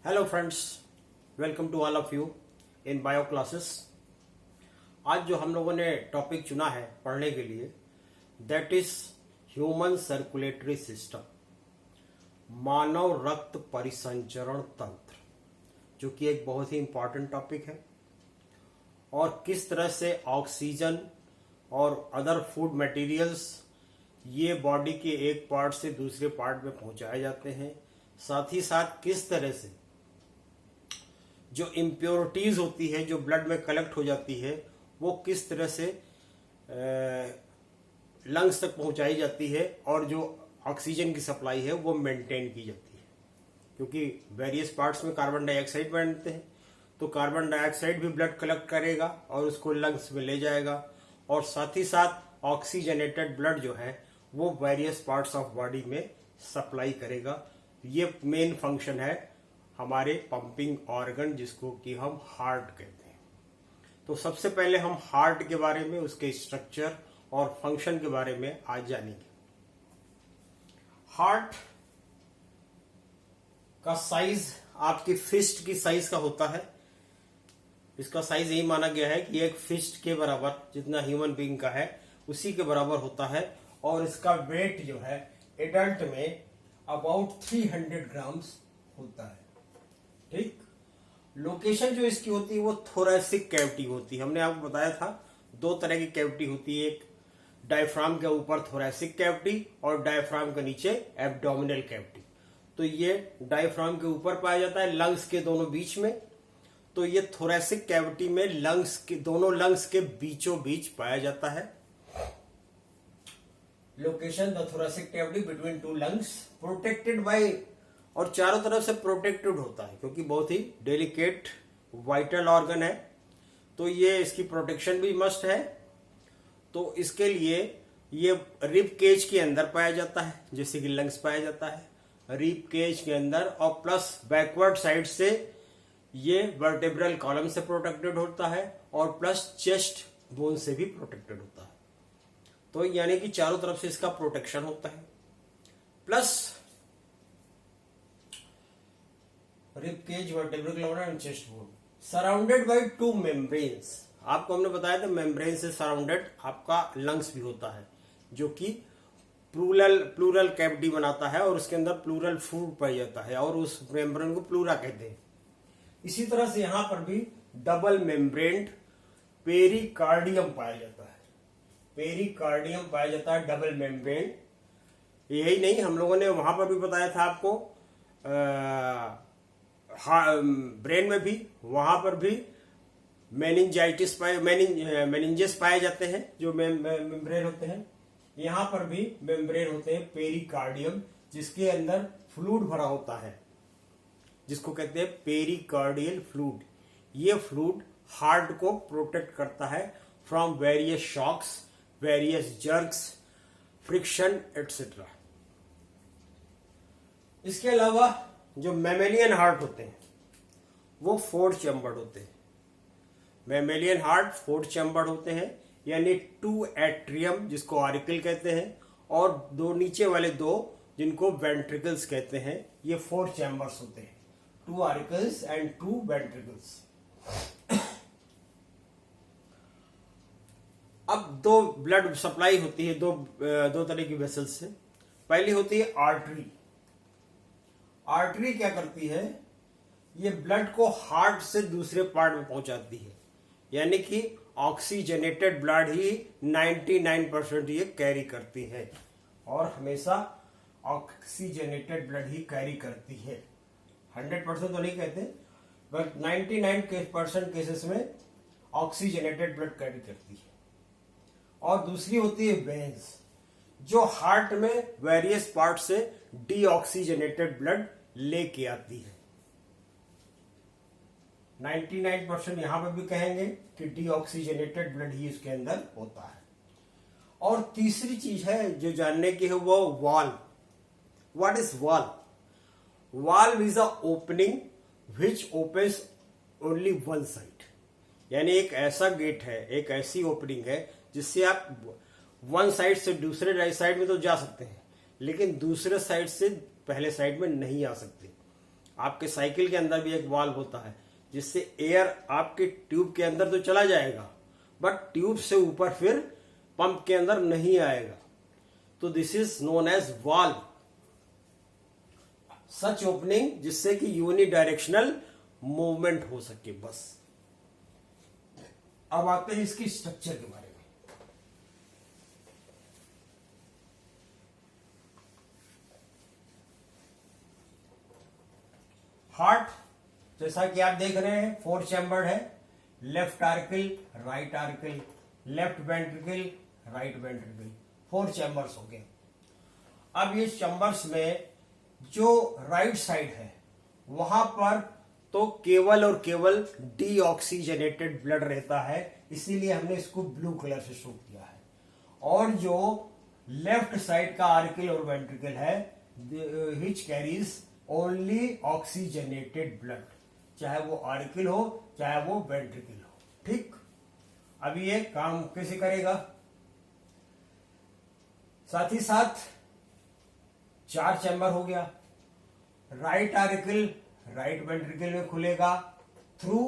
Hello friends, welcome to all of you in bio classes. आज जो हम लोगों ने टॉपिक चुना है पढ़ने के लिए, that is human circulatory system, मानव रक्त परिसंचरण तंत्र, जो कि एक बहुत ही इंपॉर्टेंट टॉपिक है। और किस तरह से ऑक्सीजन और अदर फूड मटेरियल्स ये बॉडी के एक पार्ट से दूसरे पार्ट में पहुंचाए जाते हैं, साथ ही साथ किस तरह से जो इम्प्योरिटीज होती है जो ब्लड में कलेक्ट हो जाती है वो किस तरह से लंग्स तक पहुंचाई जाती है, और जो ऑक्सीजन की सप्लाई है वो मेंटेन की जाती है। क्योंकि वेरियस पार्ट्स में कार्बन डाइऑक्साइड बनते हैं, तो कार्बन डाइऑक्साइड भी ब्लड कलेक्ट करेगा और उसको लंग्स में ले जाएगा, और साथ ही साथ ऑक्सीजनेटेड ब्लड जो है वो वेरियस पार्ट्स ऑफ बॉडी में सप्लाई करेगा। ये मेन फंक्शन है हमारे पंपिंग ऑर्गन, जिसको कि हम हार्ट कहते हैं। तो सबसे पहले हम हार्ट के बारे में, उसके स्ट्रक्चर और फंक्शन के बारे में आज जानेंगे। हार्ट का साइज आपकी फिस्ट की साइज का होता है। इसका साइज यही माना गया है कि एक फिस्ट के बराबर, जितना ह्यूमन बीइंग का है उसी के बराबर होता है। और इसका वेट जो है एडल्ट में अबाउट 300 ग्राम्स होता है। ठीक, लोकेशन जो इसकी होती है वो थोरैसिक कैविटी होती है। हमने आपको बताया था दो तरह की कैविटी होती है, एक डायफ्राम के ऊपर थोरैसिक कैविटी और डायफ्राम के नीचे एब्डोमिनल कैविटी। तो ये डायफ्राम के ऊपर पाया जाता है, लंग्स के दोनों बीच में। तो ये थोरैसिक कैविटी में लंग्स के दोनों लंग्स के बीचों बीच पाया जाता है। Location the thoracic cavity between two lungs, protected by, और चारों तरफ से प्रोटेक्टेड होता है क्योंकि बहुत ही डेलिकेट वाइटल ऑर्गन है, तो ये इसकी प्रोटेक्शन भी मस्ट है। तो इसके लिए ये रिब केज के अंदर पाया जाता है, जैसे कि लंग्स पाया जाता है रिब केज के अंदर, और प्लस बैकवर्ड साइड से ये वर्टेब्रल कॉलम से प्रोटेक्टेड होता है, और प्लस चेस्ट बोन से भी प्रोटेक्टेड होता है। तो यानी कि चारों तरफ से इसका प्रोटेक्शन होता है। Plus rib cage, vertebral column and chest bone surrounded by two membranes. आपको हमने बताया था मेम्ब्रेन से सराउंडेड आपका लंग्स भी होता है, जो कि प्लूरल कैविटी बनाता है, और उसके अंदर प्लूरल फूड पाया जाता है, और उस मेम्ब्रेन को प्लूरा कहते हैं। इसी तरह से यहां पर भी डबल मेम्ब्रेन्ड पेरिकार्डियम पाया जाता है। पेरिकार्डियम पाया जाता है डबल मेम्ब्रेन। यही नहीं, हम लोगों ने वहां पर भी बताया था आपको ब्रेन में भी, वहां पर भी मेनिंजाइटिस मेनिंजेस पाए जाते हैं, जो मेम्ब्रेन होते हैं। यहां पर भी मेम्ब्रेन होते हैं पेरिकार्डियम, जिसके अंदर फ्लूइड भरा होता है, जिसको कहते हैं पेरिकार्डियल फ्लूइड। ये फ्लूइड हार्ट को प्रोटेक्ट करता है from various shocks, various jerks, friction etcetera. इसके अलावा जो मैमेलियन हार्ट होते हैं वो 4 चैम्बर्ड होते हैं। मैमेलियन हार्ट 4 चैम्बर्ड होते हैं, यानी 2 एट्रियम, जिसको ऑरिकल कहते हैं, और दो नीचे वाले दो, जिनको वेंट्रिकल्स कहते हैं। ये 4 चैम्बर्स होते हैं, 2 ऑरिकल्स एंड 2 वेंट्रिकल्स। अब दो ब्लड सप्लाई होती है दो तरह की वेसल्स से। पहली होती है आर्टरी। आर्टरी क्या करती है, ये ब्लड को हार्ट से दूसरे पार्ट में पहुंचाती है, यानी कि ऑक्सीजनेटेड ब्लड ही 99% ये कैरी करती है, और हमेशा ऑक्सीजनेटेड ब्लड ही कैरी करती है। 100% तो नहीं कहते, बट 99% केसेस में ऑक्सीजनेटेड ब्लड कैरी करती है। और दूसरी होती है वेन्स, जो हार्ट में वेरियस पार्ट से डीऑक्सीजनेटेड ब्लड लेके आती है। 99% यहां पर भी कहेंगे कि डीऑक्सीजनेटेड ब्लड ही इसके अंदर होता है। और तीसरी चीज है जो जानने की है, वो valve. What is valve? Valve is a opening which opens only one side, यानी एक ऐसा गेट है, एक ऐसी ओपनिंग है जिससे आप वन साइड से दूसरे साइड में तो जा सकते हैं, लेकिन दूसरे साइड से पहले साइड में नहीं आ सकते। आपके साइकिल के अंदर भी एक वाल्व होता है जिससे एयर आपके ट्यूब के अंदर तो चला जाएगा बट ट्यूब से ऊपर फिर पंप के अंदर नहीं आएगा। तो this is known as valve. Such opening जिससे कि यूनिडायरेक्शनल मूवमेंट हो सके। बस अब आते हैं इसकी स्ट्रक्चर के बारे में। हार्ट जैसा कि आप देख रहे हैं 4 चैम्बर है, left auricle, right auricle, left ventricle, right ventricle, 4 chambers हो गए। अब ये चैम्बर्स में जो राइट साइड है वहां पर तो केवल और केवल डीऑक्सीजनेटेड ब्लड रहता है, इसीलिए हमने इसको ब्लू कलर से शो किया है। और जो लेफ्ट साइड का आर्किल और वेंट्रिकल है which carries only oxygenated blood, चाहे वो आर्किल हो चाहे वो वेंट्रिकल हो। ठीक, अभी ये काम कैसे करेगा? साथ ही साथ 4 चैम्बर हो गया। राइट आर्किल राइट वेंट्रिकल में खुलेगा थ्रू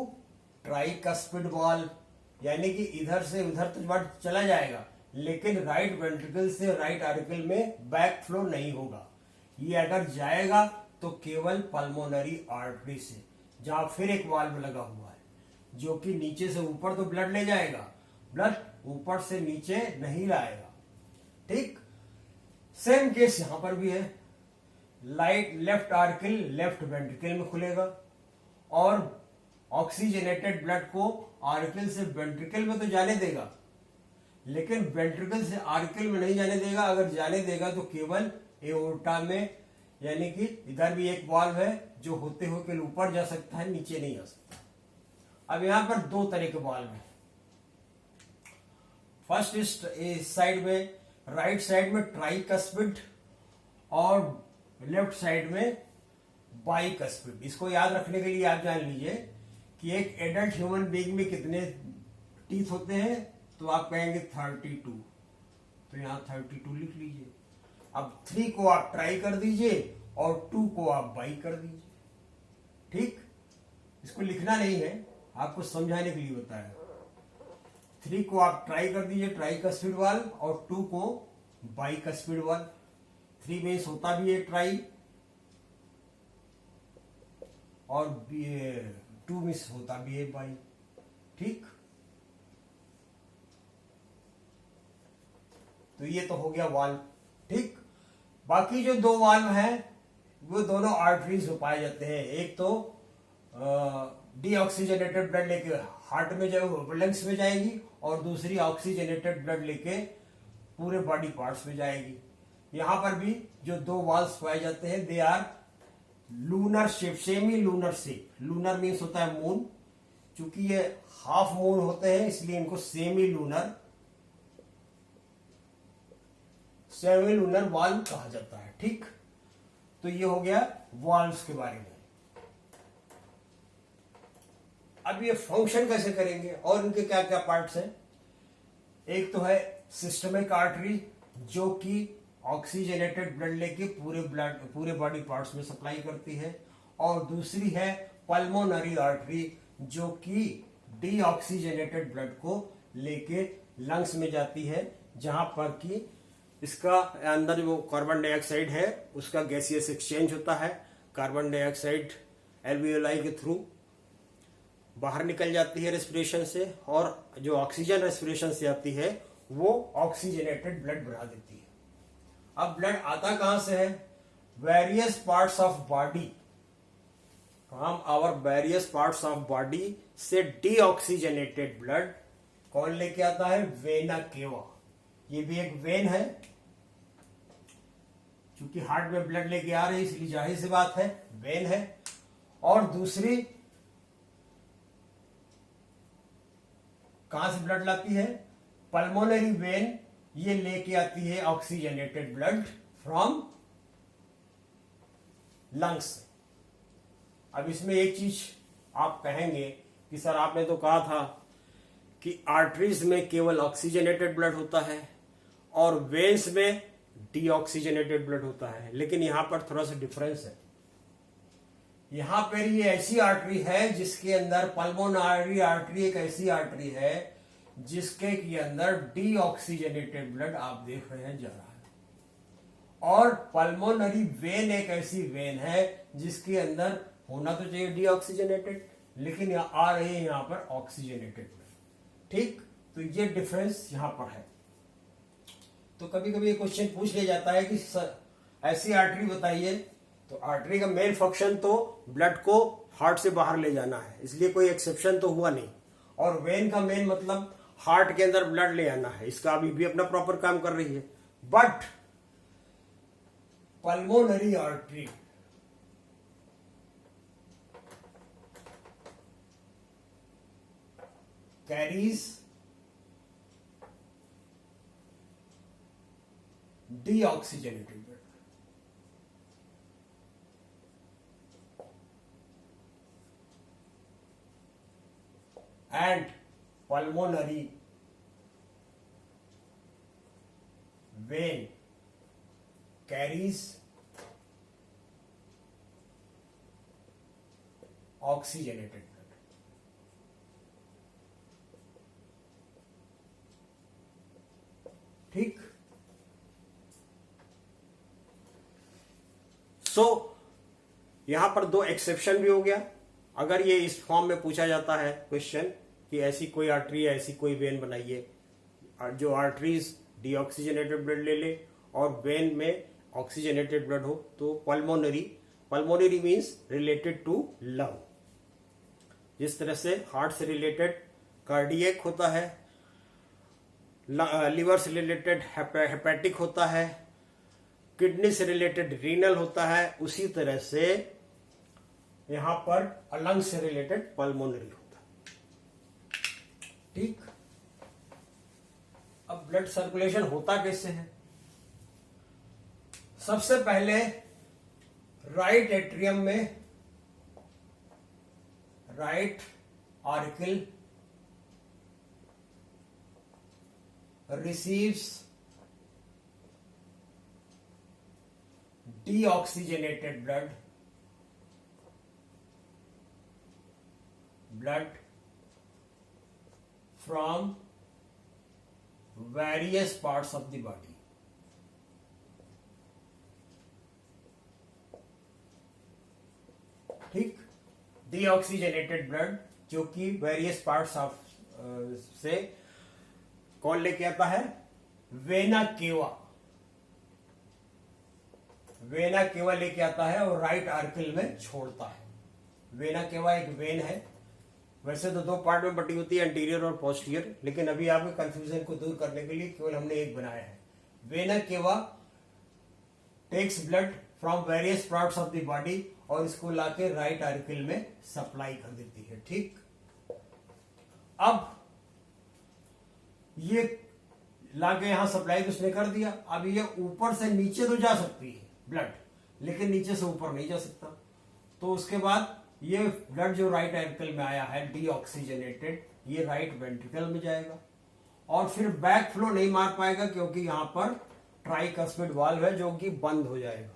ट्राइकस्पिड वॉल्व, यानी कि इधर से उधर तो ब्लड चला जाएगा लेकिन राइट वेंट्रिकल से राइट आर्किल में बैक फ्लो नहीं होगा। ये अगर जाएगा तो केवल पल्मोनरी आर्टरी से, जहां फिर एक वाल्व लगा हुआ है जो कि नीचे से ऊपर तो ब्लड ले जाएगा, ब्लड ऊपर से नीचे नहीं लाएगा। ठीक, सेम केस यहां पर भी है। लेफ्ट आर्किल लेफ्ट वेंट्रिकल में खुलेगा और ऑक्सीजनेटेड ब्लड को आर्किल से वेंट्रिकल में तो जाने देगा लेकिन वेंट्रिकल से आर्किल में नहीं जाने देगा। अगर जाने देगा तो केवल एओर्टा में, यानी कि इधर भी एक वाल्व है जो होते हुए ऊपर जा सकता है, नीचे नहीं आ सकता। अब यहां पर 2 तरह के वाल्व हैं। फर्स्ट इस साइड में, राइट साइड में ट्राइकस्पिड और लेफ्ट साइड में बाइकस्पिड। इसको याद रखने के लिए आप जान लीजिए कि एक एडल्ट ह्यूमन बीइंग में कितने टीथ होते हैं, तो आप कहेंगे 32, तो यहां 32 लिख लीजिए। अब 3 को आप ट्राई कर दीजिए और 2 को आप बाई कर दीजिए। ठीक, इसको लिखना नहीं है, आपको समझाने के लिए बताया। 3 को आप ट्राई कर दीजिए ट्राइकस्पिड वाल्व और 2 को बाइकस्पिड वाल्व। 3 मीन्स होता भी है ट्राई और 2 मीन्स होता भी है बाई। ठीक, तो ये तो हो गया वाल्व। ठीक, बाकी जो 2 वाल्व हैं वो दोनों आर्टरीज में पाए जाते हैं। एक तो डीऑक्सीजनेटेड ब्लड लेके हार्ट में लंग्स में जाएगी और दूसरी ऑक्सीजनेटेड ब्लड लेके पूरे बॉडी पार्ट्स में जाएगी। यहां पर भी जो 2 वाल्व्स पाए जाते हैं they are lunar shape, semi lunar shape. Lunar means होता है मून, चूंकि ये हाफ मून होते हैं इसलिए इनको सेमी लूनर वाल्व कहा जाता है। ठीक, तो ये हो गया वाल्व्स के बारे में। अब ये फंक्शन कैसे करेंगे और इनके क्या क्या पार्ट्स हैं? एक तो है सिस्टमिक आर्टरी जो कि ऑक्सीजनेटेड ब्लड लेके पूरे बॉडी पार्ट्स में सप्लाई करती है, और दूसरी है पल्मोनरी आर्टरी जो कि डीऑक्सीजनेटेड ब्लड को लेके लंग्स में जाती है, जहां पर कि इसका अंदर जो कार्बन डाइऑक्साइड है उसका गैसियस एक्सचेंज होता है। कार्बन डाइऑक्साइड एल्वियोलाई के थ्रू बाहर निकल जाती है रेस्पिरेशन से, और जो ऑक्सीजन रेस्पिरेशन से आती है वो ऑक्सीजनेटेड ब्लड बना देती है। अब ब्लड आता कहां से है? Various parts of body, from our various parts of body से डीऑक्सीजनेटेड ब्लड कौन लेके आता है? वेना केवा। ये भी एक वेन है, क्योंकि हार्ट में ब्लड लेके आ रही है इसलिए जाहिर सी बात है वेन है। और दूसरी कहां से ब्लड लाती है? पल्मोनरी वेन, ये लेके आती है ऑक्सीजनेटेड ब्लड फ्रॉम लंग्स से। अब इसमें एक चीज आप कहेंगे कि सर आपने तो कहा था कि आर्टरीज में केवल ऑक्सीजनेटेड ब्लड होता है और वेन्स में डीऑक्सीजनेटेड ब्लड होता है, लेकिन यहां पर थोड़ा सा डिफरेंस है। यहां पर ये ऐसी आर्टरी है जिसके अंदर पल्मोनरी आर्टरी एक ऐसी आर्टरी है जिसके के अंदर डीऑक्सीजनेटेड ब्लड आप देख रहे हैं जा रहा है। और पल्मोनरी वेन एक ऐसी वेन है जिसके अंदर होना तो चाहिए डीऑक्सीजनेटेड, लेकिन आ रही है यहां पर ऑक्सीजनेटेड ब्लड। ठीक, तो ये डिफरेंस यहां पर है। तो कभी कभी ये क्वेश्चन पूछ लिया जाता है कि ऐसी आर्टरी बताइए, तो आर्टरी का मेन फंक्शन तो ब्लड को हार्ट से बाहर ले जाना है, इसलिए कोई एक्सेप्शन तो हुआ नहीं। और वेन का मेन मतलब हार्ट के अंदर ब्लड ले आना है, इसका अभी भी अपना प्रॉपर काम कर रही है। But pulmonary artery carries deoxygenated blood. And pulmonary vein carries oxygenated blood. ठीक, यहां पर दो एक्सेप्शन भी हो गया। अगर ये इस फॉर्म में पूछा जाता है क्वेश्चन कि ऐसी कोई आर्टरी है, ऐसी कोई वेन बनाइए जो आर्टरीज डीऑक्सीजनेटेड ब्लड ले ले और वेन में ऑक्सीजनेटेड ब्लड हो, तो pulmonary means related to lung. जिस तरह से हार्ट से रिलेटेड कार्डियक होता है, लिवर से रिलेटेड हेपेटिक होता है, किडनी से रिलेटेड रीनल होता है, उसी तरह से यहां पर लंग से रिलेटेड पल्मोनरी होता है। ठीक, अब ब्लड सर्कुलेशन होता कैसे है? सबसे पहले राइट एट्रियम में right आर्किल receives deoxygenated blood from various parts of the body. ठीक, डीऑक्सीजनेटेड ब्लड जो कि वेरियस पार्ट्स ऑफ से कौन लेके आता है? वेना केवा लेके आता है और राइट आर्किल में छोड़ता है। वेना केवा एक वेन है, वैसे तो दो पार्ट में बटी होती है, एंटीरियर और पोस्टीरियर, लेकिन अभी आपके कंफ्यूजन को दूर करने के लिए केवल हमने एक बनाया है। Vena cava takes blood from various parts of the body और इसको लाके राइट आर्किल में सप्लाई कर देती है। ठीक, अब ये लाके यहां सप्लाई तो उसने कर दिया, अब ये ऊपर से नीचे तो जा सकती है ब्लड, लेकिन नीचे से ऊपर नहीं जा सकता। तो उसके बाद ये ब्लड जो राइट आर्किल में आया है डीऑक्सीजनेटेड, ये राइट वेंट्रिकल में जाएगा और फिर बैक फ्लो नहीं मार पाएगा क्योंकि यहां पर ट्राइकस्पिड वाल्व है जो कि बंद हो जाएगा।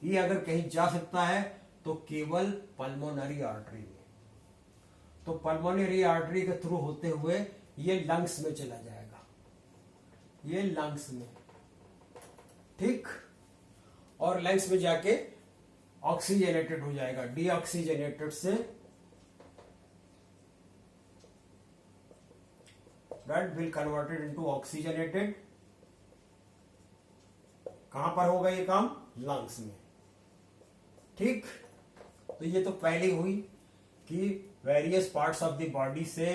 ये अगर कहीं जा सकता है तो केवल पल्मोनरी आर्टरी में। तो पल्मोनरी आर्टरी के थ्रू होते हुए ये लंग्स में चला जाएगा, ये लंग्स में। ठीक, और लंग्स में जाके ऑक्सीजनेटेड हो जाएगा। डीऑक्सीजनेटेड से blood will converted into oxygenated. कहां पर होगा ये काम? लंग्स में। ठीक, तो ये तो पहले हुई कि various parts of the body से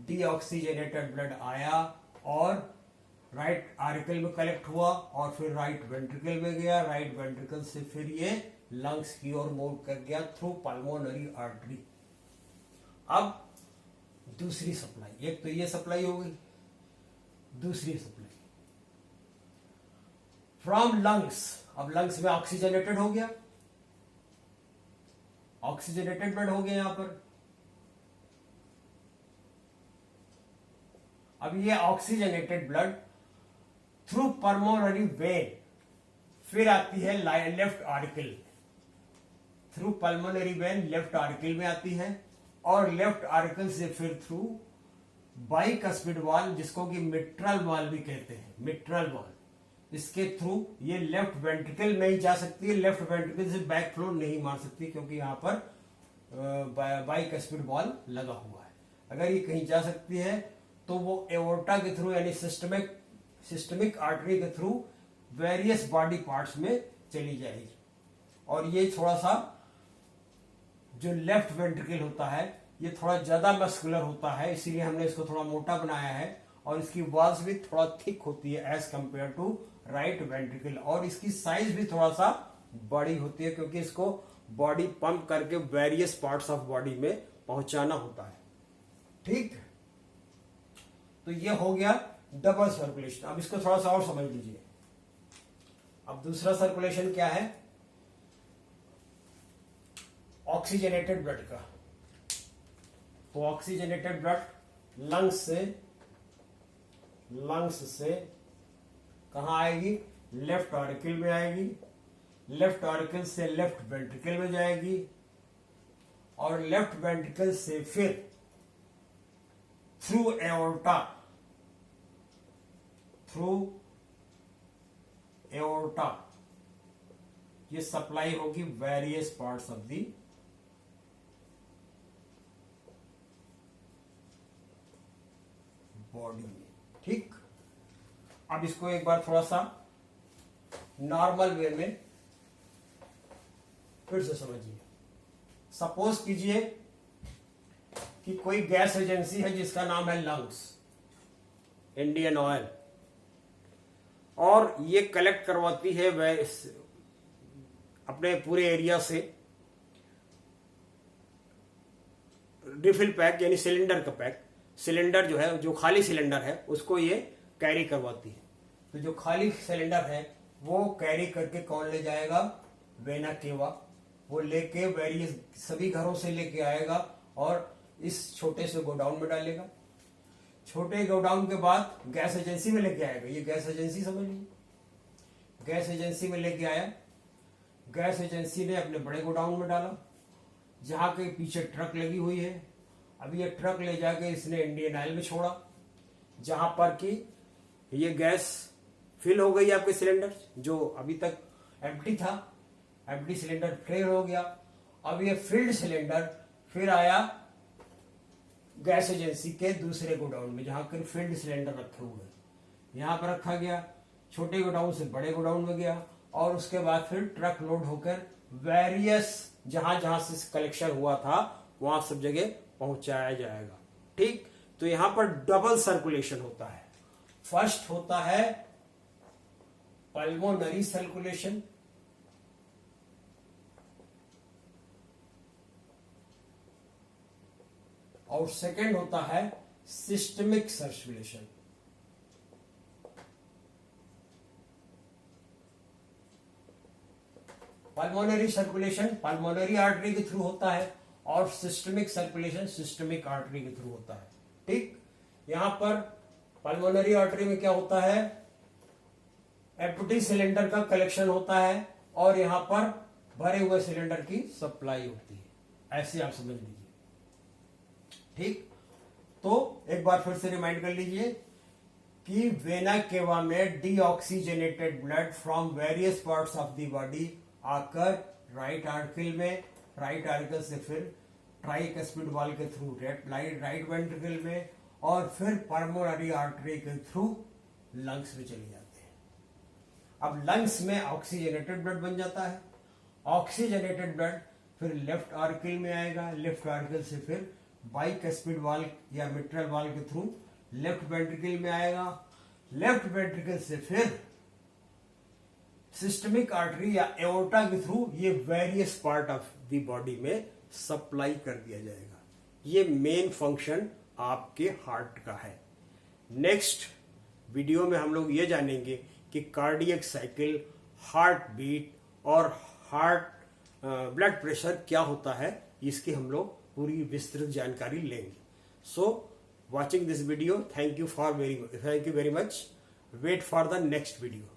डीऑक्सीजनेटेड ब्लड आया और राइट आर्किल में कलेक्ट हुआ और फिर राइट वेंट्रिकल में गया, राइट वेंट्रिकल से फिर ये लंग्स की ओर मूव कर गया थ्रू पल्मोनरी आर्टरी। अब दूसरी सप्लाई, एक तो ये सप्लाई हो गई, दूसरी सप्लाई फ्रॉम लंग्स। अब लंग्स में ऑक्सीजनेटेड हो गया, ऑक्सीजनेटेड ब्लड हो गया यहां पर। अब ये oxygenated blood through pulmonary vein फिर आती है left auricle, through pulmonary vein left auricle में आती है, और लेफ्ट आर्किल से फिर थ्रू बाइकस्पिड वॉल, जिसको कि मिट्रल वॉल भी कहते हैं, मिट्रल वॉल, इसके थ्रू ये लेफ्ट वेंट्रिकल में ही जा सकती है। लेफ्ट वेंट्रिकल से बैक फ्लो नहीं मार सकती, क्योंकि यहाँ पर बाइकस्पिड वॉल लगा हुआ है। अगर ये कहीं जा सकती है तो वो एओर्टा के थ्रू, यानी सिस्टमिक आर्टरी के थ्रू वेरियस बॉडी पार्ट्स में चली जाएगी। और ये थोड़ा सा जो लेफ्ट वेंट्रिकल होता है ये थोड़ा ज्यादा मस्कुलर होता है, इसीलिए हमने इसको थोड़ा मोटा बनाया है, और इसकी वॉल्स भी थोड़ा थिक होती है as compare to right ventricle, और इसकी साइज भी थोड़ा सा बड़ी होती है, क्योंकि इसको बॉडी पंप करके वेरियस पार्ट्स ऑफ बॉडी में पहुंचाना होता है। ठीक, तो ये हो गया डबल सर्कुलेशन। अब इसको थोड़ा सा और समझ लीजिए। अब दूसरा सर्कुलेशन क्या है? ऑक्सीजनेटेड ब्लड का। तो ऑक्सीजनेटेड ब्लड लंग्स से कहां आएगी? लेफ्ट ऑरिकल में आएगी, लेफ्ट ऑरिकल से लेफ्ट वेंट्रिकल में जाएगी, और लेफ्ट वेंट्रिकल से फिर थ्रू एओर्टा ये सप्लाई होगी various parts of the body में। ठीक, अब इसको एक बार थोड़ा सा नॉर्मल वे में फिर से समझिए। सपोज कीजिए कि कोई गैस एजेंसी है जिसका नाम है लंग्स, इंडियन ऑयल, और ये कलेक्ट करवाती है अपने पूरे एरिया से रिफिल पैक, यानी सिलेंडर का पैक, सिलेंडर जो है, जो खाली सिलेंडर है उसको ये कैरी करवाती है। तो जो खाली सिलेंडर है वो कैरी करके कौन ले जाएगा? Vena cava. वो लेके वेरियस सभी घरों से लेके आएगा और इस छोटे से गोडाउन में डालेगा। छोटे गोडाउन के बाद गैस एजेंसी में लेके आएगा। ये गैस एजेंसी समझ लीजिए, गैस एजेंसी में लेके आया, गैस एजेंसी ने अपने बड़े गोडाउन में डाला, जहां के पीछे ट्रक लगी हुई है। अब ये ट्रक ले जाके इसने इंडियन ऑयल में छोड़ा, जहां पर कि ये गैस फिल हो गई। आपके सिलेंडर जो अभी तक एम्प्टी था, एम्प्टी सिलेंडर फिल हो गया। अब ये फिल्ड सिलेंडर फिर आया गैस एजेंसी के दूसरे गोडाउन में, जहां पर फील्ड सिलेंडर रखे हुए, यहां पर रखा गया। छोटे गोडाउन से बड़े गोडाउन में गया, और उसके बाद फिर ट्रक लोड होकर वेरियस जहां जहां से कलेक्शन हुआ था वहां सब जगह पहुंचाया जाएगा। ठीक, तो यहां पर डबल सर्कुलेशन होता है। फर्स्ट होता है पल्मोनरी सर्कुलेशन, और सेकंड होता है systemic circulation. Pulmonary circulation pulmonary artery के थ्रू होता है, और सिस्टमिक सर्कुलेशन सिस्टमिक आर्टरी के थ्रू होता है। ठीक, यहां पर पल्मोनरी आर्टरी में क्या होता है? एम्प्टी सिलेंडर का कलेक्शन होता है, और यहां पर भरे हुए सिलेंडर की सप्लाई होती है। ऐसे आप समझ लीजिए। ठीक, तो एक बार फिर से रिमाइंड कर लीजिए कि वेना केवा में deoxygenated blood from various parts of the body आकर राइट आर्टिकल में, राइट आर्टिकल से फिर ट्राइकस्पिड वॉल के थ्रू राइट वेंट्रिकल में, और फिर पल्मोनरी आर्टरी के थ्रू लंग्स में चले जाते हैं। अब लंग्स में ऑक्सीजनेटेड ब्लड बन जाता है। ऑक्सीजनेटेड ब्लड फिर लेफ्ट आर्टिकल में आएगा, लेफ्ट आर्टिकल से फिर बाइकस्पिड वॉल या मिट्रल वॉल के थ्रू लेफ्ट वेंट्रिकल में आएगा। लेफ्ट वेंट्रिकल से फिर सिस्टमिक आर्टरी या एओर्टा के थ्रू ये various part of the body में सप्लाई कर दिया जाएगा। ये मेन फंक्शन आपके हार्ट का है। नेक्स्ट वीडियो में हम लोग ये जानेंगे कि कार्डियक साइकिल, हार्ट बीट और हार्ट ब्लड प्रेशर क्या होता है, इसकी हम लोग पूरी विस्तृत जानकारी लेंगे। So watching this video, thank you very much. Wait for the next video.